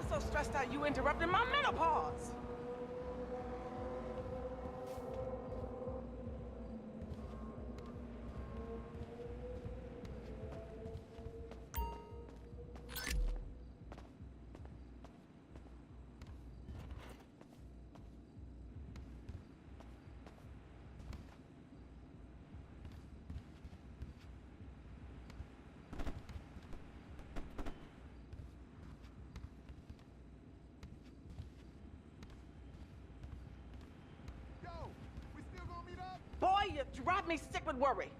so stressed out you interrupted my menopause. Boy, you drive me sick with worry.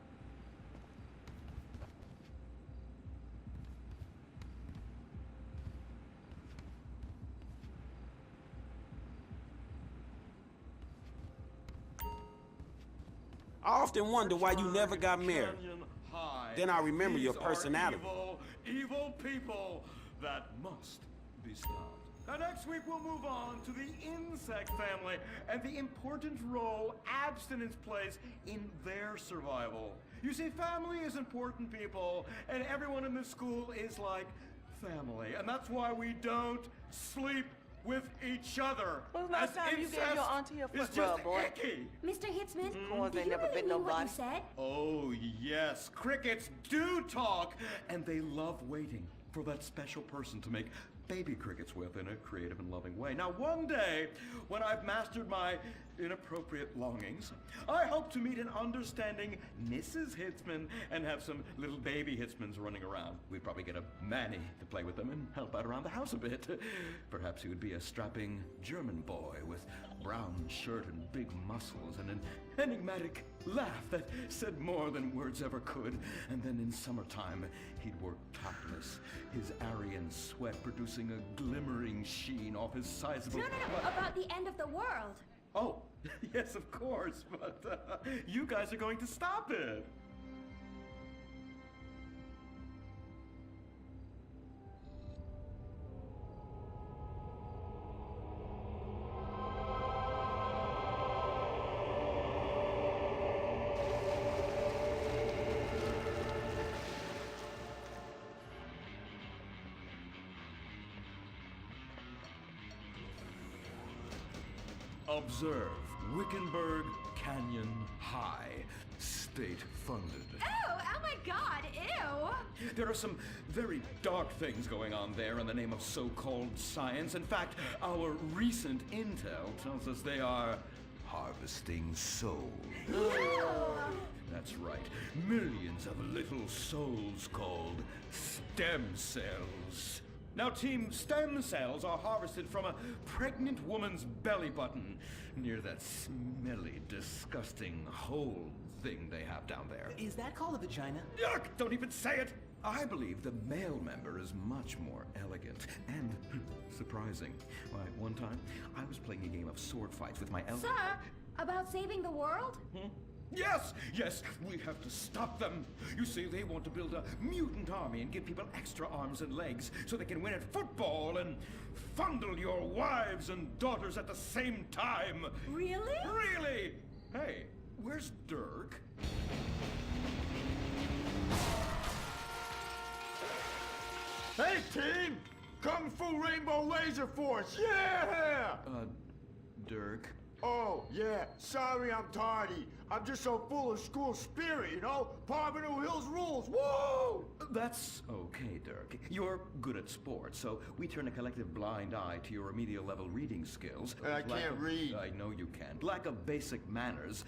I often wonder why you never got married. Then I remember your personality. Evil people that must be stopped. Now next week we'll move on to the insect family and the important role abstinence plays in their survival. You see, family is important, people, and everyone in this school is like family. And that's why we don't sleep with each other. When's the last time you gave your auntie a foot rub, boy? Icky. Mr. Hitzman, Course, did they you never really bit mean what nobody. you said? Oh, yes. Crickets do talk, and they love waiting for that special person to make baby crickets with in a creative and loving way. Now, one day, when I've mastered my inappropriate longings, I hope to meet an understanding Mrs. Hitzman and have some little baby Hitzmans running around. We'd probably get a Manny to play with them and help out around the house a bit. Perhaps he would be a strapping German boy with brown shirt and big muscles and an enigmatic laugh that said more than words ever could. And then in summertime, he'd work topless, his Aryan sweat producing a glimmering sheen off his sizable... No, about the end of the world. Oh, yes, of course, but you guys are going to stop it. Observe Wickenburg Canyon High, state-funded. Oh my God, ew! There are some very dark things going on there in the name of so-called science. In fact, our recent intel tells us they are harvesting souls. That's right. Millions of little souls called stem cells. Now, Team Stem Cells are harvested from a pregnant woman's belly button near that smelly, disgusting hole thing they have down there. Is that called a vagina? Yuck! Don't even say it! I believe the male member is much more elegant and surprising. Why, one time, I was playing a game of sword fights with my Sir, about saving the world? Yes, we have to stop them. You see, they want to build a mutant army and give people extra arms and legs so they can win at football and fondle your wives and daughters at the same time. Really? Really? Hey, where's Dirk? Hey, team! Kung Fu Rainbow Laser Force, yeah! Dirk? Oh, yeah, sorry I'm tardy. I'm just so full of school spirit, you know? Parvenu Hills rules, woo! That's okay, Dirk. You're good at sports, so we turn a collective blind eye to your remedial level reading skills. I can't read. I know you can't. Lack of basic manners.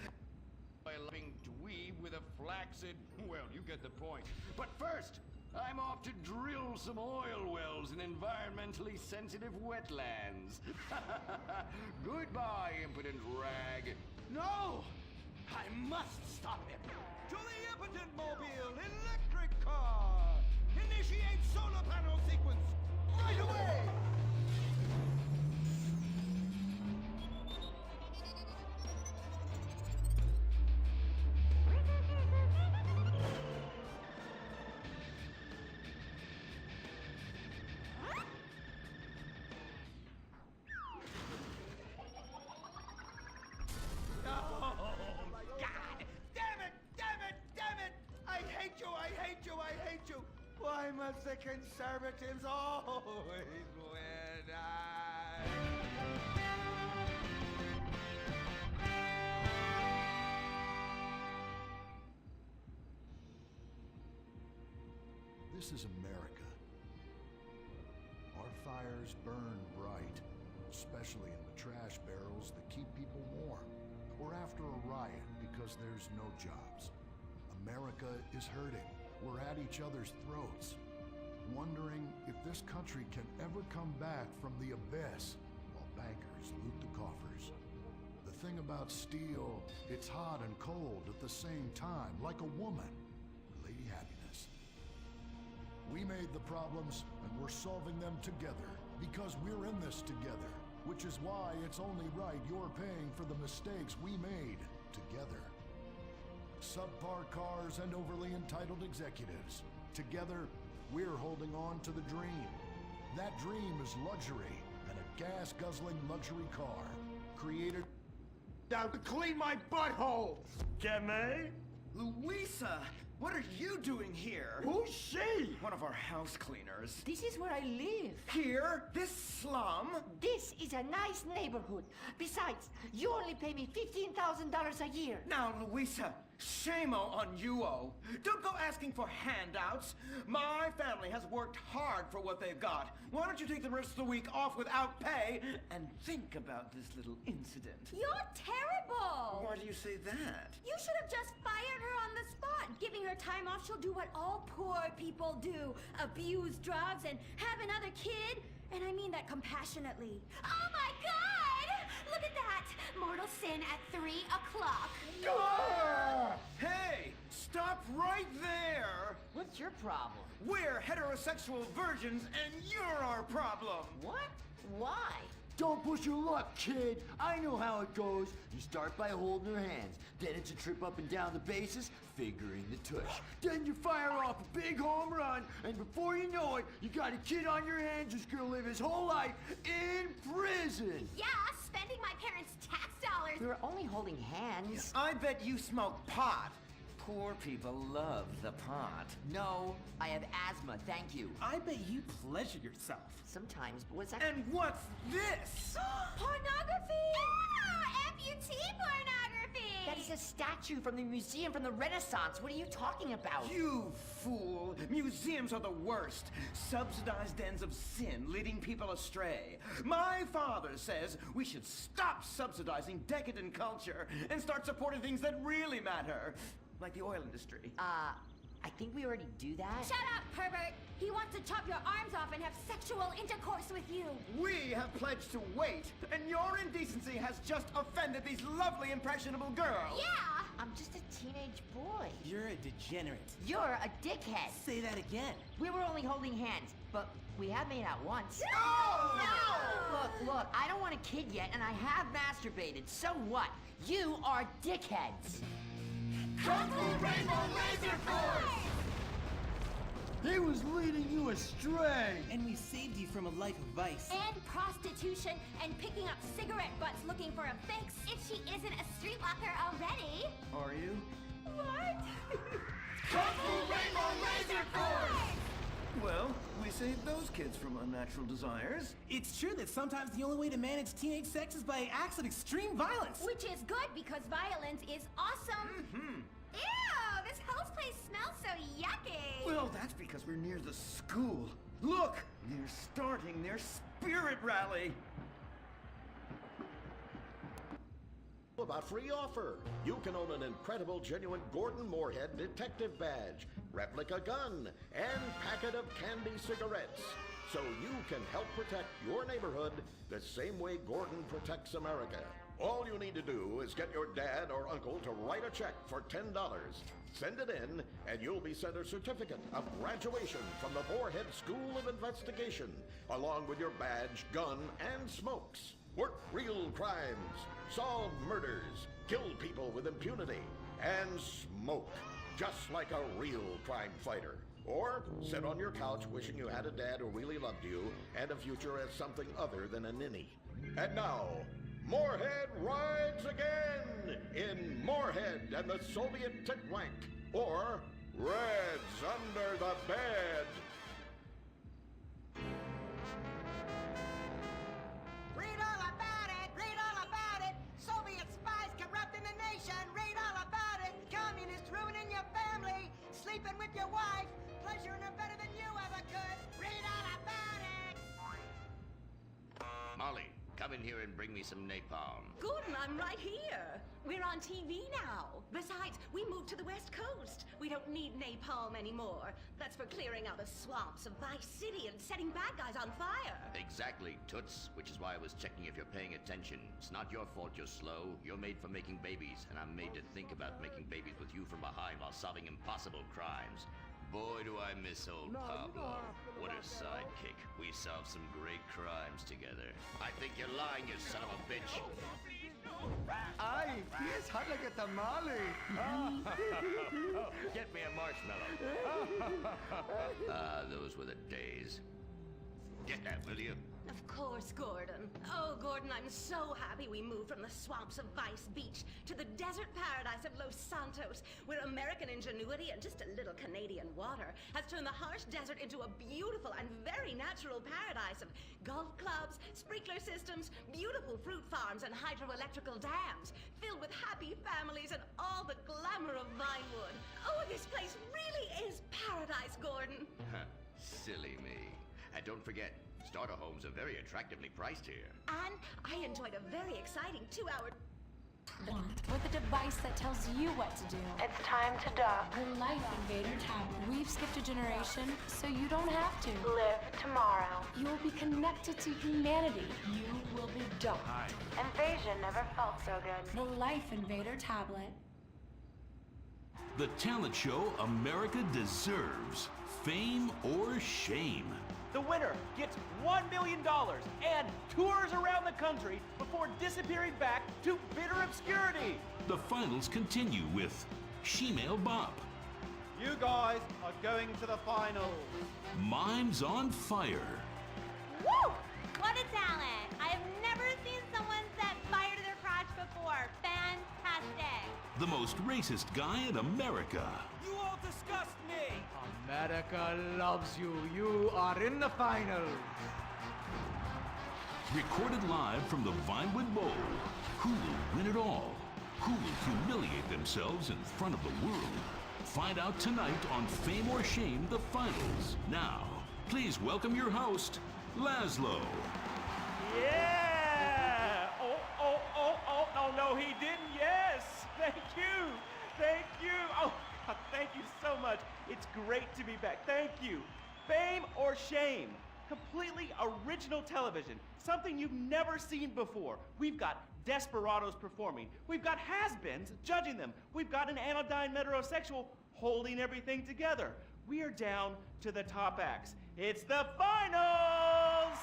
A loving dweeb with a flaccid... Well, you get the point. But first, I'm off to drill some oil wells in environmentally sensitive wetlands. Goodbye, impotent rag. No! I must stop him! To the impotent mobile electric car! Initiate solar panel sequence right away! Why must the conservatives always win? This is America. Our fires burn bright, especially in the trash barrels that keep people warm. We're after a riot because there's no jobs. America is hurting. We're at each other's throats, wondering if this country can ever come back from the abyss while bankers loot the coffers. The thing about steel, it's hot and cold at the same time, like a woman. Lady Happiness. We made the problems, and we're solving them together, because we're in this together, which is why it's only right you're paying for the mistakes we made together. Subpar cars and overly entitled executives. Together, we're holding on to the dream. That dream is luxury, and a gas-guzzling luxury car, created Down to clean my butthole! Can they? Louisa, what are you doing here? Who's she? One of our house cleaners. This is where I live. Here? This slum? This is a nice neighborhood. Besides, you only pay me $15,000 a year. Now, Louisa, shame-o on you-o. Don't go asking for handouts. My family has worked hard for what they've got. Why don't you take the rest of the week off without pay and think about this little incident? You're terrible! Why do you say that? You should have just fired her on the spot. Giving her time off, she'll do what all poor people do. Abuse drugs and have another kid. And I mean that compassionately. Oh my God! Look at that! Mortal sin at 3 o'clock. Hey! Stop right there! What's your problem? We're heterosexual virgins and you're our problem! What? Why? Don't push your luck, kid. I know how it goes. You start by holding her hands. Then it's a trip up and down the bases, fingering the tush. Then you fire off a big home run, and before you know it, you got a kid on your hands who's gonna live his whole life in prison. Yeah, spending my parents' tax dollars. We were only holding hands. I bet you smoke pot. Poor people love the pot. No, I have asthma, thank you. I bet you pleasure yourself. Sometimes, but what's that? And what's this? Pornography! Oh, amputee pornography! That is a statue from the museum from the Renaissance. What are you talking about? You fool! Museums are the worst. Subsidized dens of sin leading people astray. My father says we should stop subsidizing decadent culture and start supporting things that really matter. Like the oil industry. I think we already do that. Shut up, pervert! He wants to chop your arms off and have sexual intercourse with you. We have pledged to wait, and your indecency has just offended these lovely, impressionable girls. Yeah! I'm just a teenage boy. You're a degenerate. You're a dickhead. Say that again. We were only holding hands, but we have made out once. No! Look, I don't want a kid yet, and I have masturbated. So what? You are dickheads. Kung Fu Rainbow Laser Force! He was leading you astray! And we saved you from a life of vice. And prostitution and picking up cigarette butts looking for a fix if she isn't a streetwalker already. Are you? What? Kung Fu Rainbow Laser Force! Well, we saved those kids from unnatural desires. It's true that sometimes the only way to manage teenage sex is by acts of extreme violence. Which is good because violence is awesome. Ew, this whole place smells so yucky. Well, that's because we're near the school. Look, they're starting their spirit rally. About free offer. You can own an incredible, genuine Gordon Moorhead detective badge, replica gun, and packet of candy cigarettes. So you can help protect your neighborhood the same way Gordon protects America. All you need to do is get your dad or uncle to write a check for $10. Send it in, and you'll be sent a certificate of graduation from the Moorhead School of Investigation, along with your badge, gun, and smokes. Work real crimes, solve murders, kill people with impunity, and smoke, just like a real crime fighter. Or sit on your couch wishing you had a dad who really loved you and a future as something other than a ninny. And now, Moorhead rides again in Moorhead and the Soviet Titwank, or Reds Under the Bed. sleeping with your wife, pleasuring her better than you ever could. Read all about it. Molly, come in here and bring me some napalm. Gordon, I'm right here. We're on TV now. Besides, we moved to the West Coast. We don't need napalm anymore. That's for clearing out the swamps of Vice City and setting bad guys on fire. Exactly, Toots, which is why I was checking if you're paying attention. It's not your fault you're slow. You're made for making babies, and I'm made to think about making babies with you from behind while solving impossible crimes. Boy, do I miss old Pablo. What a sidekick. We solved some great crimes together. I think you're lying, you son of a bitch. Ay, he is hot like a tamale. Get me a marshmallow. Those were the days. Get that, will you? Of course, Gordon. Oh, Gordon, I'm so happy we moved from the swamps of Vice Beach to the desert paradise of Los Santos, where American ingenuity and just a little Canadian water has turned the harsh desert into a beautiful and very natural paradise of golf clubs, sprinkler systems, beautiful fruit farms, and hydroelectrical dams, filled with happy families and all the glamour of Vinewood. Oh, this place really is paradise, Gordon. Silly me. And don't forget, starter homes are very attractively priced here. And I enjoyed a very exciting 2-hour... With a device that tells you what to do. It's time to dock. The Life Invader tablet. We've skipped a generation, so you don't have to. Live tomorrow. You will be connected to humanity. You will be docked. Invasion never felt so good. The Life Invader tablet. The talent show America deserves. Fame or shame. The winner gets $1 million and tours around the country before disappearing back to bitter obscurity. The finals continue with Shemale Bop. You guys are going to the finals. Mimes on Fire. Woo! What a talent! I have never seen someone set fire to their crotch before. Fantastic! The most racist guy in America. You all disgust me! America loves you. You are in the finals. Recorded live from the Vinewood Bowl. Who will win it all? Who will humiliate themselves in front of the world? Find out tonight on Fame or Shame, the finals. Now, please welcome your host, Laszlo. Yeah! Oh, no, he didn't. Yes! Thank you! Thank you! Oh, God, thank you so much. It's great to be back. Thank you. Fame or Shame? Completely original television. Something you've never seen before. We've got desperados performing. We've got has-beens judging them. We've got an anodyne metrosexual holding everything together. We are down to the top acts. It's the finals!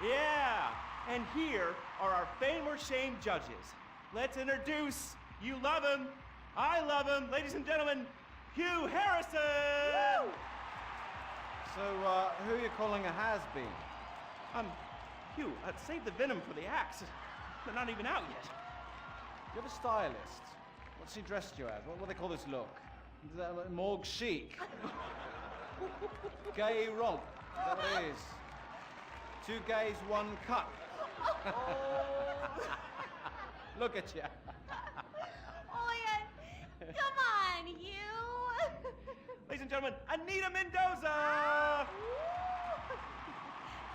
Yeah! And here are our Fame or Shame judges. Let's introduce, you love him, I love him, ladies and gentlemen, Hugh Harrison! Woo! So, who are you calling a has-been? Hugh, save the venom for the acts. They're not even out yet. You're the stylist. What's he dressed you as? What do they call this look? Is that like morgue chic? Gay romp. Is that what it is? 2 gays, 1 cut. Look at you. Oh, yeah. Come on, you. Ladies and gentlemen, Anita Mendoza!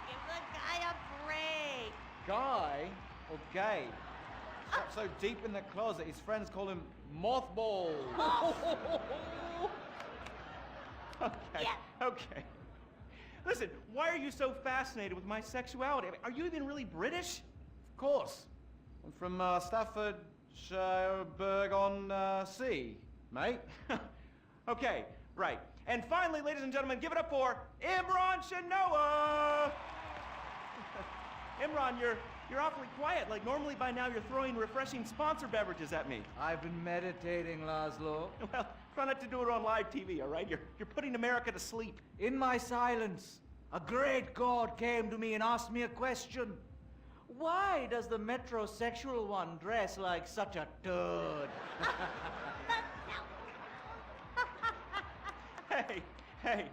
Give the guy a break. Guy or gay? Got so deep in the closet, his friends call him Mothball. Okay, okay. Listen, why are you so fascinated with my sexuality? I mean, are you even really British? Of course. I'm from Staffordshire on Sea, mate. Okay, right. And finally, ladies and gentlemen, give it up for Imran Shanoa! Imran, you're awfully quiet. Like, normally by now you're throwing refreshing sponsor beverages at me. I've been meditating, Laszlo. Well, try not to do it on live TV, all right? You're putting America to sleep. In my silence, a great god came to me and asked me a question. Why does the metrosexual one dress like such a turd? Hey,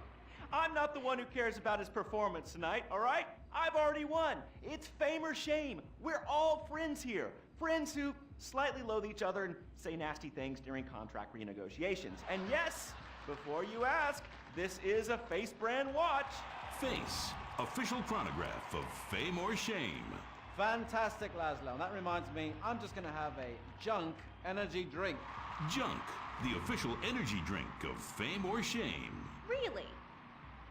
I'm not the one who cares about his performance tonight, all right? I've already won. It's Fame or Shame. We're all friends here. Friends who slightly loathe each other and say nasty things during contract renegotiations. And yes, before you ask, this is a Face brand watch. Face, official chronograph of Fame or Shame. Fantastic, Laszlo. And that reminds me, I'm just going to have a junk energy drink. Junk, the official energy drink of Fame or Shame. Really?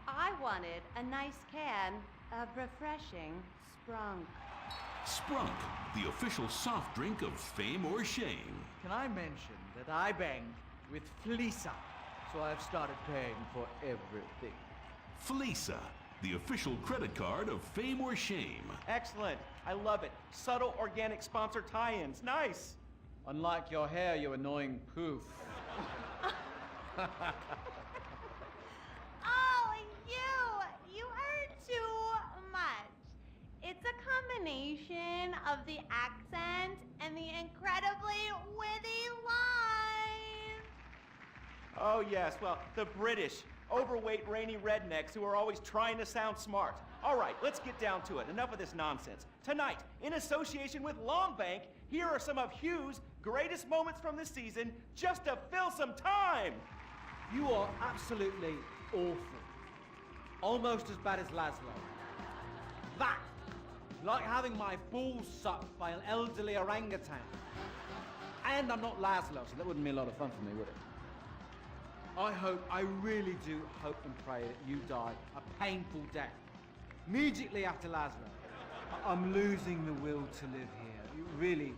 I wanted a nice can of refreshing Sprunk. Sprunk, the official soft drink of Fame or Shame. Can I mention that I banged with Fleesa, so I've started paying for everything. Fleesa, the official credit card of Fame or Shame. Excellent. I love it. Subtle organic sponsor tie-ins. Nice. Unlike your hair, you annoying poof. Oh, you are too much. It's a combination of the accent and the incredibly witty lines. Oh, yes. Well, the British, overweight, rainy rednecks who are always trying to sound smart. All right, let's get down to it. Enough of this nonsense. Tonight, in association with Longbank, here are some of Hugh's greatest moments from the season just to fill some time. You are absolutely awful. Almost as bad as Laszlo. That, like having my balls sucked by an elderly orangutan. And I'm not Laszlo, so that wouldn't be a lot of fun for me, would it? I really do hope and pray that you die a painful death. Immediately after Laszlo. I'm losing the will to live here. You really,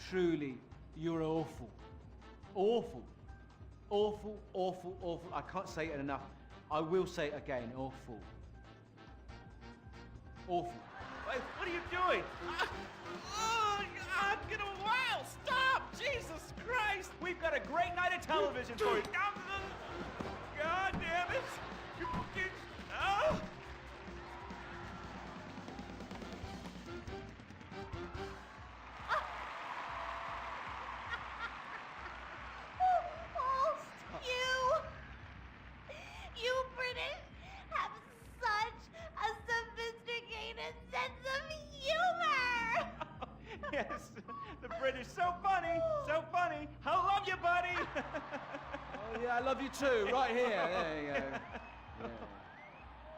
truly, you're awful. Awful. Awful, awful, awful. I can't say it enough. I will say it again. Awful. Awful. Wait, what are you doing? Oh, God, get a while. Stop! Jesus Christ! We've got a great night of television for you. God damn it! Oh! You British have such a sophisticated sense of humor! Yes, the British, so funny, so funny. I love you, buddy. Oh, yeah, I love you too, right here. There you go. Yeah.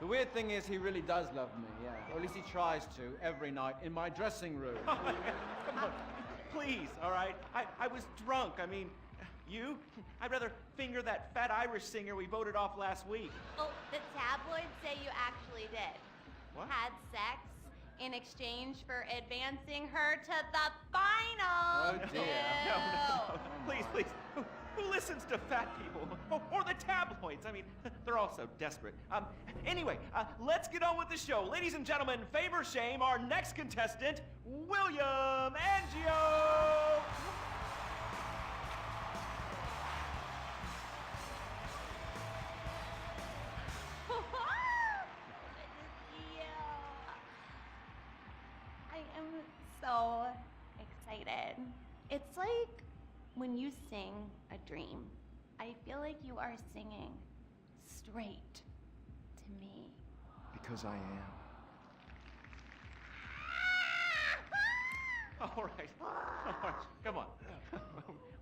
The weird thing is he really does love me, yeah. Or at least he tries to, every night, in my dressing room. Come on, please, all right? I was drunk. I mean, you? I'd rather finger that fat Irish singer we voted off last week. Oh, the tabloids say you actually did. What? Had sex in exchange for advancing her to the final. Oh, dear. No. Please, please. Who listens to fat people? Or the tabloids? I mean, they're all so desperate. Anyway, let's get on with the show. Ladies and gentlemen, Fame or Shame, our next contestant, William Angio! I am so excited. It's like when you sing a dream. I feel like you are singing straight to me. Because I am. All right, come on.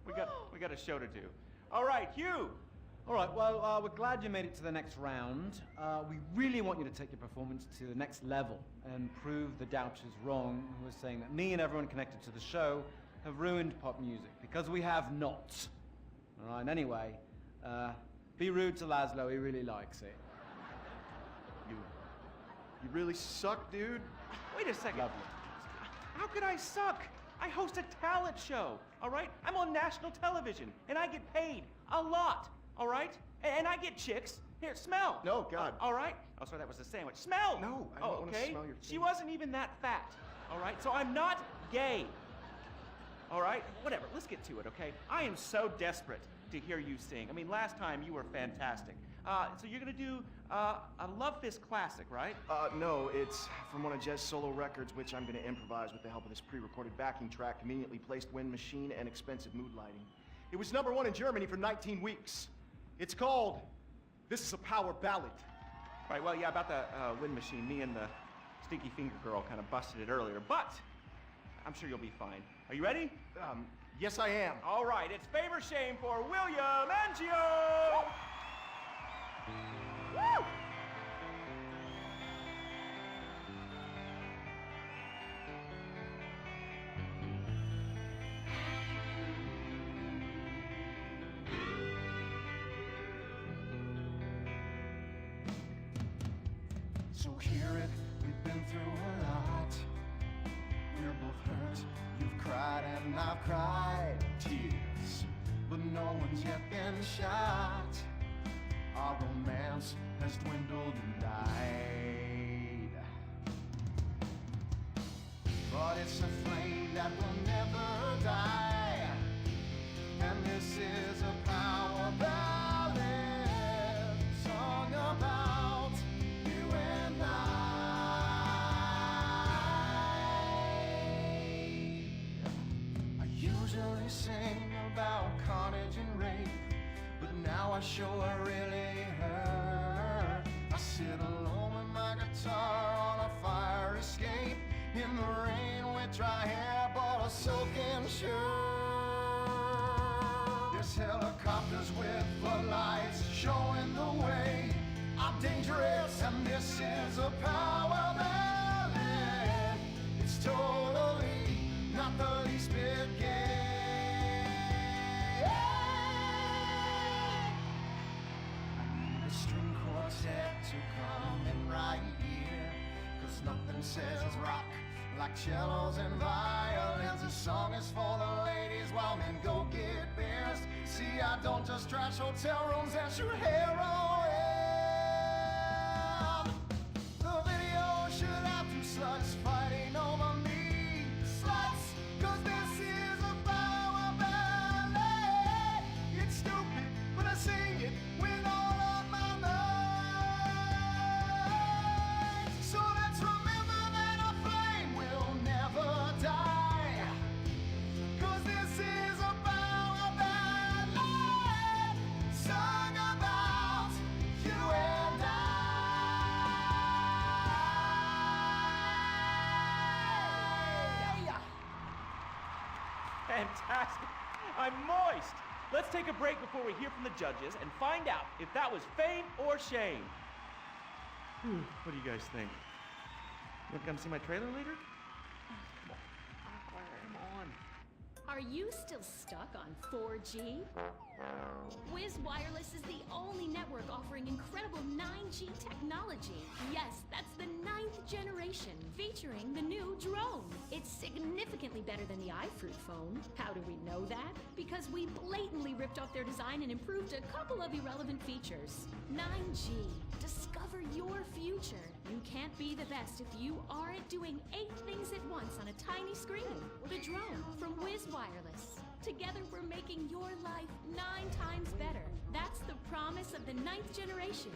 we got a show to do. All right, Hugh. All right, well, we're glad you made it to the next round. We really want you to take your performance to the next level and prove the doubters wrong who are saying that me and everyone connected to the show have ruined pop music, because we have not. All right, and anyway, be rude to Laszlo, he really likes it. You really suck, dude. Wait a second. Lovely. How could I suck? I host a talent show, all right? I'm on national television, and I get paid a lot, all right? And I get chicks. Here, smell. No, God. All right? Oh, sorry, that was a sandwich. Smell. No, I don't want to smell your She wasn't even that fat, all right? So I'm not gay. All right? Whatever, let's get to it, okay? I am so desperate to hear you sing. I mean, last time you were fantastic. So you're gonna do a Love Fist classic, right? No, it's from one of Jez's solo records, which I'm gonna improvise with the help of this pre-recorded backing track, conveniently placed wind machine, and expensive mood lighting. It was #1 in Germany for 19 weeks. It's called This Is a Power Ballad. Right, well, yeah, about the wind machine, me and the Stinky Finger Girl kind of busted it earlier, but I'm sure you'll be fine. Are you ready? Yes, I am. All right, it's Fame or Shame for William Angio! So hear it, we've been through a lot. We're both hurt, you've cried and I've cried tears, but no one's yet been shot. Our romance has dwindled and died, but it's a flame that will never die. And this is a power ballad song about you and I. I usually sing about carnage and rape, but now I sure really hurt. I sit alone with my guitar on a fire escape, in the rain with dry hair but a soaking shirt. There's helicopters with floodlights showing the way. I'm dangerous and this is a power ballad. It's totally not the least bit gay. I need a string quartet to come in right here, 'cause nothing says rock like cellos and violins. This song is for the ladies while men go get beers. See, I don't just trash hotel rooms and shoot heroin. The video should have two sluts fighting over me. Sluts, 'cause this is a power ballad. It's stupid, but I sing it with all of my might. So let's remember that a flame will never die, 'cause this is a power ballad sung about you and I. Fantastic. I'm moist. Let's take a break before we hear from the judges and find out if that was fame or shame. Whew, what do you guys think? You want to come see my trailer later? Come on. Are you still stuck on 4G? Wiz Wireless is the only network offering incredible 9G technology. Yes, that's the 9th generation, featuring the new drone. It's significantly better than the iFruit phone. How do we know that? Because we blatantly ripped off their design and improved a couple of irrelevant features. 9G. Discover your future. You can't be the best if you aren't doing 8 things at once on a tiny screen. The drone from Wiz Wireless. Together we're making your life 9 times better. That's the promise of the 9th generation.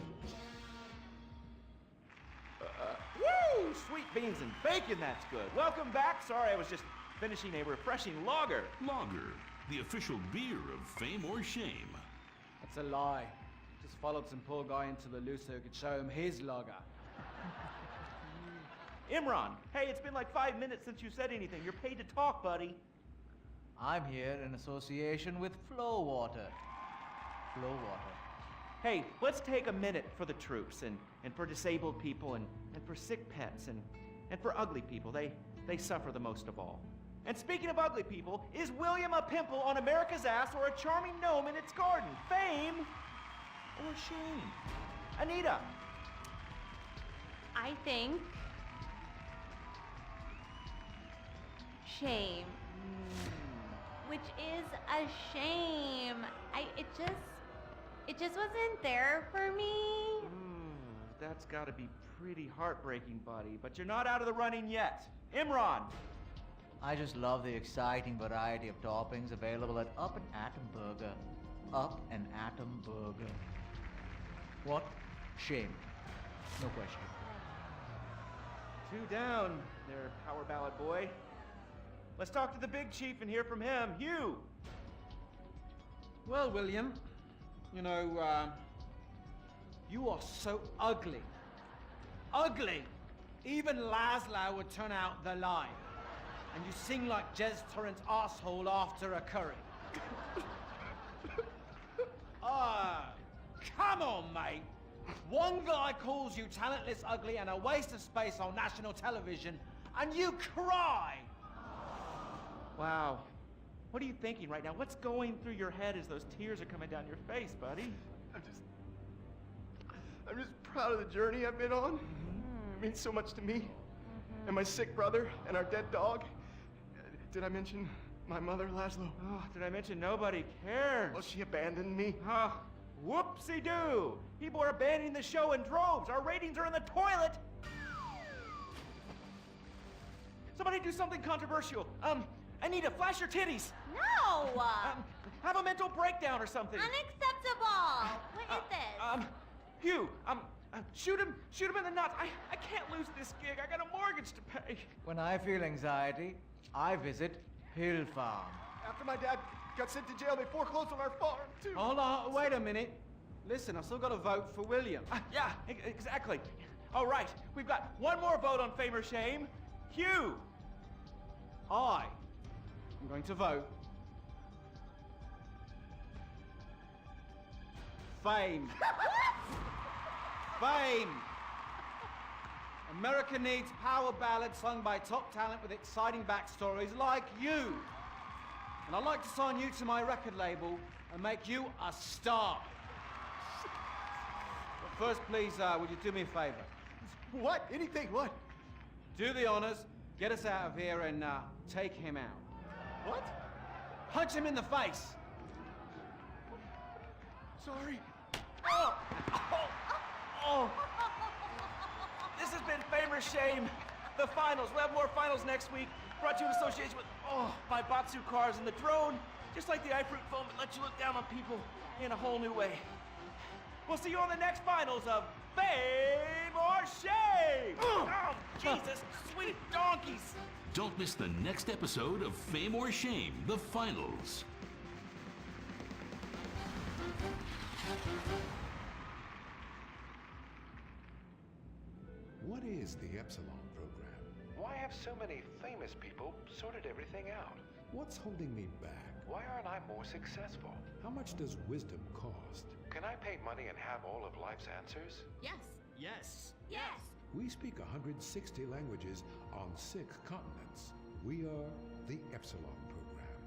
Woo! Sweet beans and bacon, that's good. Welcome back. Sorry, I was just finishing a refreshing lager. Lager, the official beer of fame or shame. That's a lie. Just followed some poor guy into the loose so he could show him his lager. Imran, hey, it's been like 5 minutes since you said anything. You're paid to talk, buddy. I'm here in association with Flow Water. Flow Water. Hey, let's take a minute for the troops and for disabled people and for sick pets and for ugly people. They suffer the most of all. And speaking of ugly people, is William a pimple on America's ass or a charming gnome in its garden? Fame or shame? Anita. I think shame. Which is a shame. It just wasn't there for me. That's gotta be pretty heartbreaking, buddy. But you're not out of the running yet. Imran. I just love the exciting variety of toppings available at Up and Atom Burger. Up and Atom Burger. What? Shame. No question. 2 down there, power ballad boy. Let's talk to the big chief and hear from him. Hugh. Well, William, you know, you are so ugly. Ugly! Even Laszlo would turn out the line. And you sing like Jez Torrant's asshole after a curry. Come on, mate. One guy calls you talentless, ugly, and a waste of space on national television, and you cry! Wow. What are you thinking right now? What's going through your head as those tears are coming down your face, buddy? I'm just proud of the journey I've been on. means so much to me. And my sick brother and our dead dog. Did I mention my mother, Laszlo? Oh, did I mention nobody cares? Well, she abandoned me. Whoopsie-doo! People are abandoning the show in droves. Our ratings are in the toilet. Somebody do something controversial. I need to flash your titties. No! Have a mental breakdown or something. Unacceptable! What is this? Hugh, shoot him in the nuts. I can't lose this gig. I got a mortgage to pay. When I feel anxiety, I visit Hill Farm. After my dad got sent to jail, they foreclosed on our farm, too. Hold on, wait a minute. Listen, I still got to vote for William. Yeah, exactly. All right, we've got one more vote on Fame or Shame. Hugh! I am going to vote Fame. Fame. America needs power ballads sung by top talent with exciting backstories like you. And I'd like to sign you to my record label and make you a star. But first, please, would you do me a favor? What? Anything? What? Do the honors, get us out of here, and take him out. What? Punch him in the face. Sorry. Oh! This has been Fame or Shame, the finals. We'll have more finals next week. Brought to you in association with, my Batsu cars and the drone. Just like the iFruit phone, but lets you look down on people in a whole new way. We'll see you on the next finals of Fame or Shame! Oh, Jesus, sweet donkeys! Don't miss the next episode of Fame or Shame, the finals. What is the Epsilon program? Why have so many famous people sorted everything out? What's holding me back? Why aren't I more successful? How much does wisdom cost? Can I pay money and have all of life's answers? Yes. Yes. Yes. We speak 160 languages on 6 continents. We are the Epsilon program.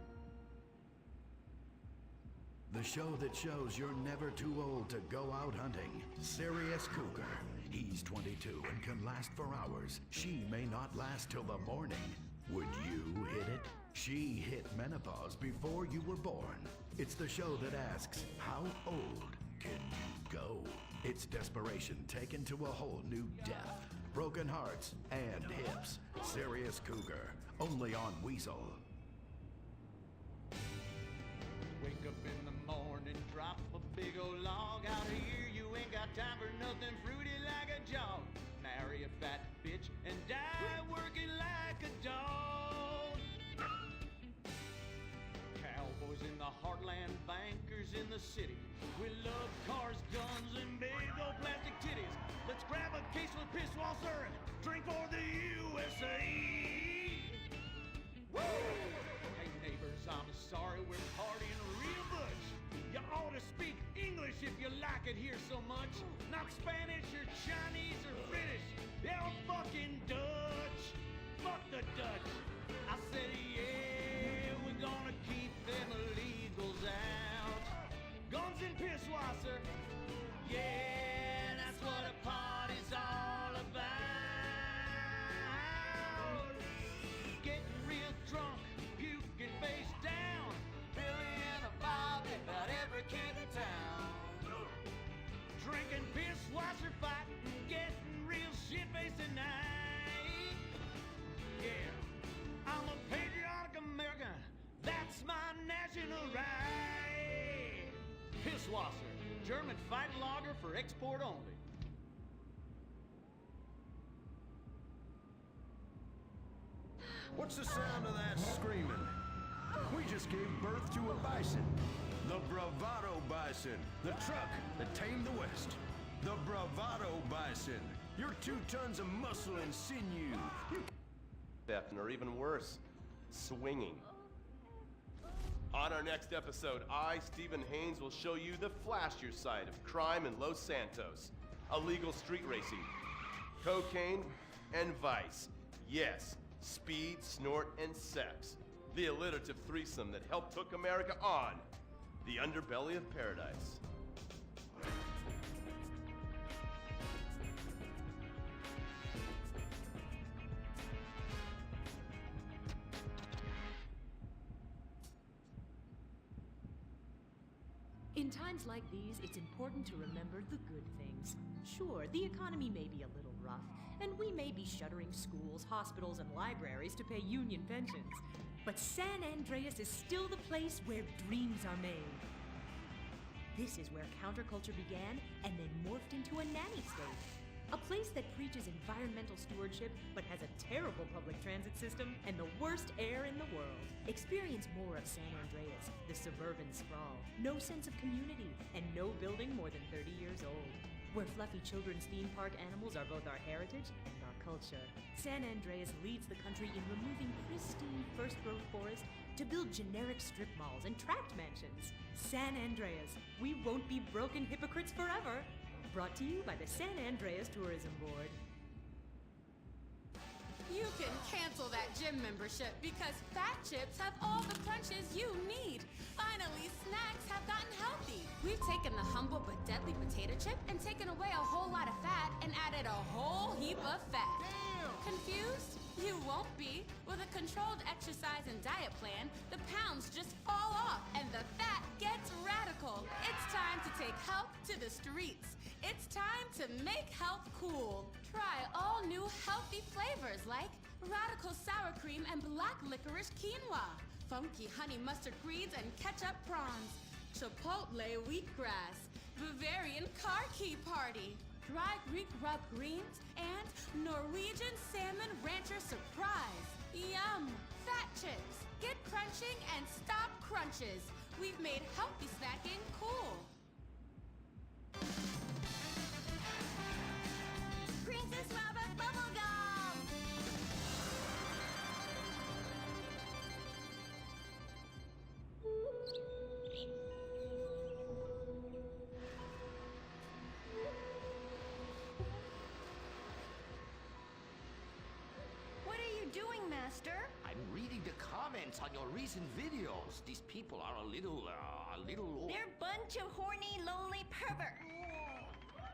The show that shows you're never too old to go out hunting. Sirius Cougar. He's 22 and can last for hours. She may not last till the morning. Would you hit it? She hit menopause before you were born. It's the show that asks, how old can you go? It's desperation taken to a whole new depth. Broken hearts and hips. Sirius Cougar. Only on Weasel. Wake up in the morning, drop a big old log out here. You ain't got time for nothing fruity like a jog. Marry a fat bitch and die working like a dog. Cowboys in the heartland, bankers in the city. We love cars, guns, and big old plastic titties. Let's grab a case of Pisswasser and drink for the USA. Woo! Hey neighbors, I'm sorry we're partying real much. You ought to speak English if you like it here so much. Not Spanish or Chinese or British. They're fucking Dutch. Fuck the Dutch. I said, yeah, we're gonna keep them illegals out. Guns and Pisswasser. Yeah, that's what a party's all about. Getting real drunk, puking face down. Billy and a Bobby, about every kid in town. Drinking Pisswasser, fighting, getting real shit-faced tonight. Yeah, I'm a patriotic American. That's my national right. Pisswasser, German fighting lager for export only. What's the sound of that screaming? We just gave birth to a bison. The bravado bison. The truck that tamed the West. The bravado bison. You're 2 tons of muscle and sinew. Theft, or even worse, swinging. On our next episode, I, Stephen Haynes, will show you the flashier side of crime in Los Santos. Illegal street racing, cocaine, and vice. Yes, speed, snort, and sex. The alliterative threesome that helped hook America on. The underbelly of paradise. In times like these, it's important to remember the good things. Sure, the economy may be a little rough, and we may be shuttering schools, hospitals, and libraries to pay union pensions. But San Andreas is still the place where dreams are made. This is where counterculture began and then morphed into a nanny state. A place that preaches environmental stewardship but has a terrible public transit system and the worst air in the world. Experience more of San Andreas, the suburban sprawl. No sense of community and no building more than 30 years old. Where fluffy children's theme park animals are both our heritage and our culture. San Andreas leads the country in removing pristine first-growth forest to build generic strip malls and tract mansions. San Andreas, we won't be broken hypocrites forever. Brought to you by the San Andreas Tourism Board. You can cancel that gym membership because Fat Chips have all the crunches you need. Finally, snacks have gotten healthy. We've taken the humble but deadly potato chip and taken away a whole lot of fat and added a whole heap of fat. Damn! Confused? You won't be. With a controlled exercise and diet plan, the pounds just fall off and the fat gets radical. It's time to take health to the streets. It's time to make health cool. Try all new healthy flavors like radical sour cream and black licorice quinoa, funky honey mustard greens and ketchup prawns, chipotle wheatgrass, Bavarian car key party, dry Greek rub greens, and Norwegian salmon rancher surprise. Yum! Fat Chips. Get crunching and stop crunches. We've made healthy snacking cool. Princess Robert Bubblegum! What are you doing, Master? I'm reading the comments on your recent videos. These people are a little... They're a bunch of horny, lonely perverts.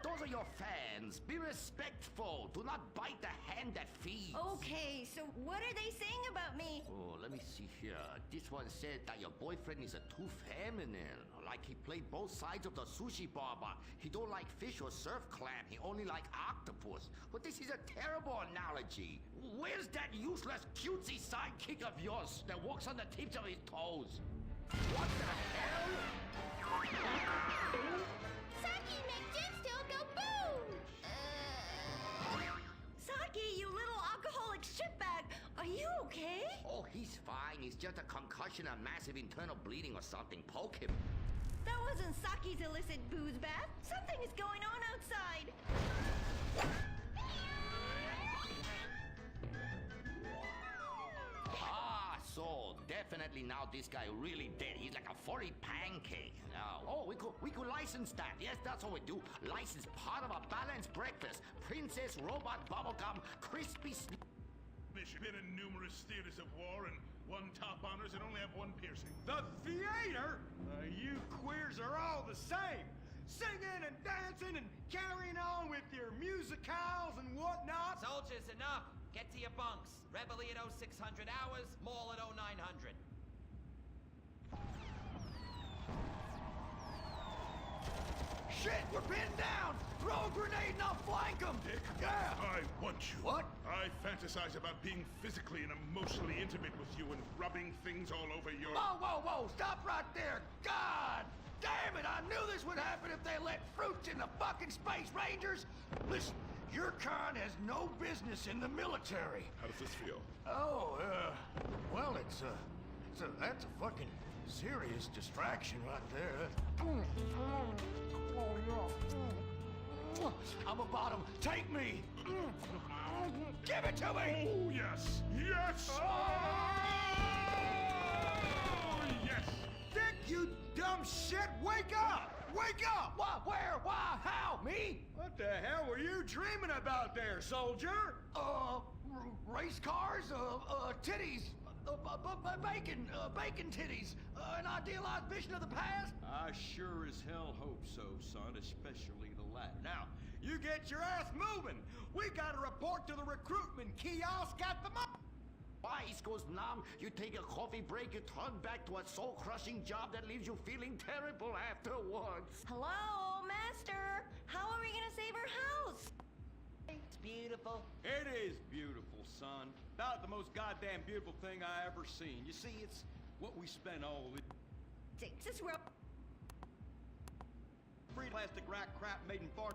Those are your fans. Be respectful. Do not bite the hand that feeds. Okay, so what are they saying about me? Oh, let me see here. This one said that your boyfriend is too feminine. Like he played both sides of the sushi bar, but he don't like fish or surf clam. He only like octopus. But this is a terrible analogy. Where's that useless cutesy sidekick of yours that walks on the tips of his toes? What the hell? Saki makes Jim still go boom! Saki, you little alcoholic shitbag, are you okay? Oh, he's fine. He's just a concussion, a massive internal bleeding or something. Poke him. That wasn't Saki's illicit booze bath. Something is going on outside. So definitely now this guy really dead. He's like a 40 pancake. Oh, we could license that. Yes, that's what we do. License part of a balanced breakfast. Princess Robot Bubblegum Crispy She's been in numerous theaters of war and won top honors and only have one piercing. The theater? You queers are all the same. Singing and dancing and carrying on with your musicals and whatnot. Soldiers, enough! Get to your bunks. Reveille at 0600 hours, Maul at 0900. Shit, we're pinned down! Throw a grenade and I'll flank them! Dick, yeah! I want you. What? I fantasize about being physically and emotionally intimate with you and rubbing things all over your... Whoa, whoa, whoa! Stop right there! God damn it! I knew this would happen if they let fruits in the fucking Space Rangers! Listen, your kind has no business in the military. How does this feel? Oh, well, that's a fucking serious distraction right there. I'm a bottom. Take me! Give it to me! Oh, yes! Yes! Oh, yes! Dick, you dumb shit! Wake up! Wake up! What? Where? Why? How? Me? What the hell were you dreaming about there, soldier? Race cars, titties, bacon titties, an idealized vision of the past? I sure as hell hope so, son, especially the latter. Now, you get your ass moving. We gotta report to the recruitment kiosk at the Eyes goes numb, you take a coffee break, you turn back to a soul-crushing job that leaves you feeling terrible afterwards. Hello, Master. How are we gonna save our house? It's beautiful. It is beautiful, son. About the most goddamn beautiful thing I ever seen. You see, it's what we spend all the This road. free plastic rack crap made in far.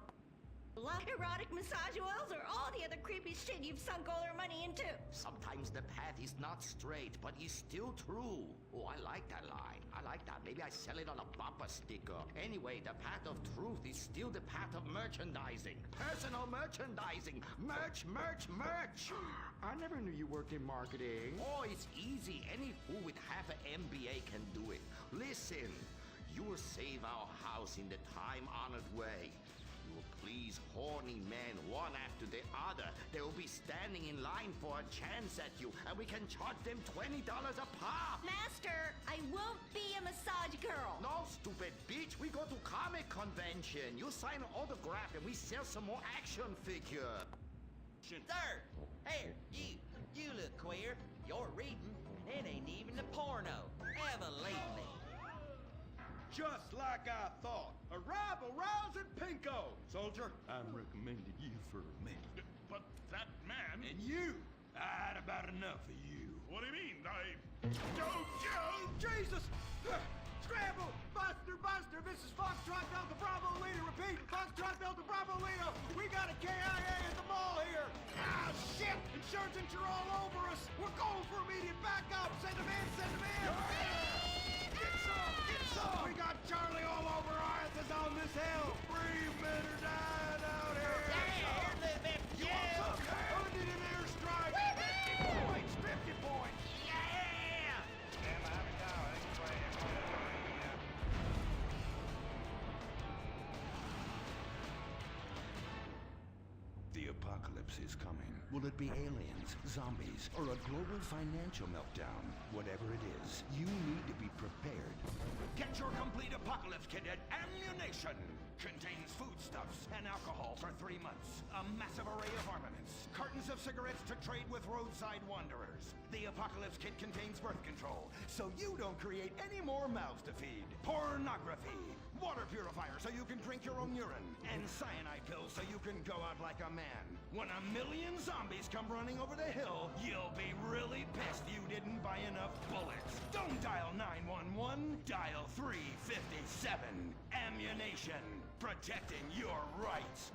Erotic massage oils or all the other creepy shit you've sunk all our money into. Sometimes the path is not straight, but is still true. Oh, I like that line. I like that. Maybe I sell it on a bumper sticker. Anyway, the path of truth is still the path of merchandising. Personal merchandising. Merch, merch, merch. I never knew you worked in marketing. Oh, it's easy. Any fool with half an MBA can do it. Listen, you will save our house in the time-honored way. You will please horny men one after the other. They will be standing in line for a chance at you, and we can charge them $20 a pop. Master, I won't be a massage girl. No, stupid bitch. We go to comic convention. You sign an autograph, and we sell some more action figure. Sir! Hey, you look queer. You're reading. It ain't even a porno. Ever-lately. Just like I thought. A rival rousing pinko. Soldier, I'm recommending you for a man. But that man... And you. I had about enough of you. What do you mean? Don't Jesus! Scramble! Buster! Buster! This is Foxtrot Delta Bravo Lita. Repeat! Foxtrot Delta Bravo Lita. We got a KIA at the mall here. Ah, shit! Insurgents are all over us. We're going for immediate backup. Send them in! Send them in! Get some! Get some! We got Charlie all over our asses on this hill. 3 men are dying out here. You want some? I need an airstrike. 50 points! 50 points! Yeah! The apocalypse is coming. Will it be aliens, zombies, or a global financial meltdown? Whatever it is, you need to be prepared. Get your complete apocalypse kit at Ammunition. Contains foodstuffs and alcohol for 3 months. A massive array of armaments. Cartons of cigarettes to trade with roadside wanderers. The apocalypse kit contains birth control, so you don't create any more mouths to feed. Pornography. Water purifier so you can drink your own urine. And cyanide pills so you can go out like a man. When 1 million zombies come running over the hill, you'll be really pissed you didn't buy enough bullets. Don't dial 911, dial 357. Ammunition. Protecting your rights.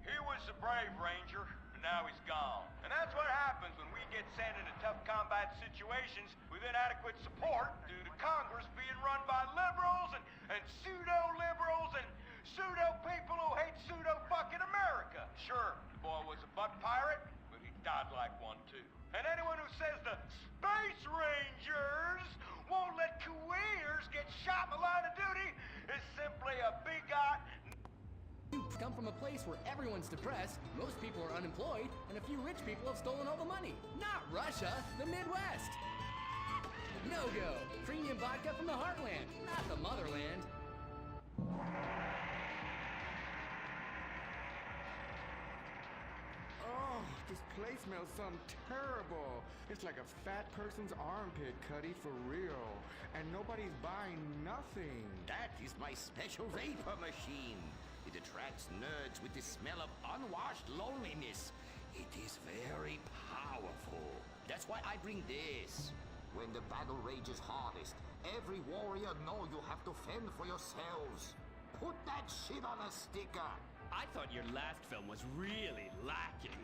He was the brave ranger, and now he's gone. And that's what happens when we get sent into tough combat situations with inadequate support due to Congress being run by liberals and pseudo-liberals and pseudo-people who hate pseudo-fucking America. Sure, the boy was a butt pirate, but he died like one too. And anyone who says the Space Rangers won't let queers get shot in the line of duty is simply a bigot. You come from a place where everyone's depressed, most people are unemployed, and a few rich people have stolen all the money. Not Russia, the Midwest. No-go. Premium vodka from the heartland, not the motherland. Oh, this place smells something terrible. It's like a fat person's armpit, Cuddy, for real. And nobody's buying nothing. That is my special vapor machine. It attracts nerds with the smell of unwashed loneliness. It is very powerful. That's why I bring this. When the battle rages hardest, every warrior know you have to fend for yourselves. Put that shit on a sticker. I thought your last film was really lacking.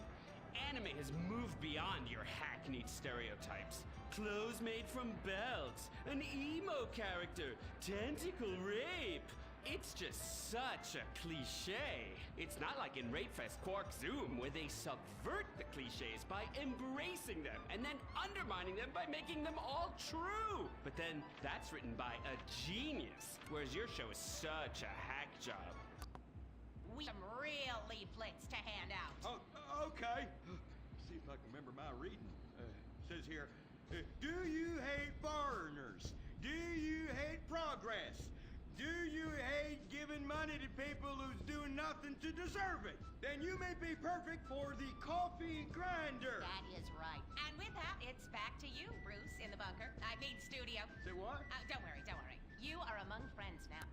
Anime has moved beyond your hackneyed stereotypes. Clothes made from belts, an emo character, tentacle rape. It's just such a cliche. It's not like in Rapefest Quark Zoom, where they subvert the cliches by embracing them and then undermining them by making them all true. But then that's written by a genius, whereas your show is such a hack job. We have some real leaflets to hand out. Oh, okay. See if I can remember my reading. Says here, do you hate foreigners? Do you hate progress? Do you hate giving giving money to people who's doing nothing to deserve it, then you may be perfect for the coffee grinder. That is right. And with that, it's back to you, Bruce, in the bunker. I mean, studio. Say what? Don't worry, don't worry. You are among friends now.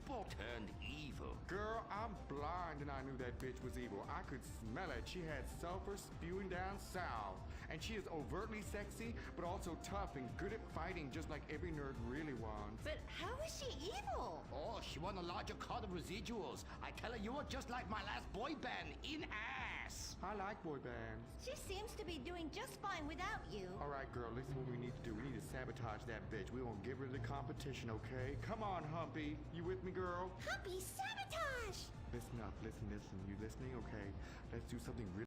Turned evil. Girl, I'm blind and I knew that bitch was evil. I could smell it. She had sulfur spewing down south. And she is overtly sexy, but also tough and good at fighting, just like every nerd really wants. But how is she evil? Oh, she won a larger cut of residuals. I tell her you are just like my last boy band, in ass. I like boy bands. She seems to be doing just fine without you. All right, girl, listen what we need to do. We need to sabotage that bitch. We won't give her the competition, okay? Come on, Humpy. You with me, girl? Humpy, sabotage! Listen up, listen. You listening? Okay. Let's do something really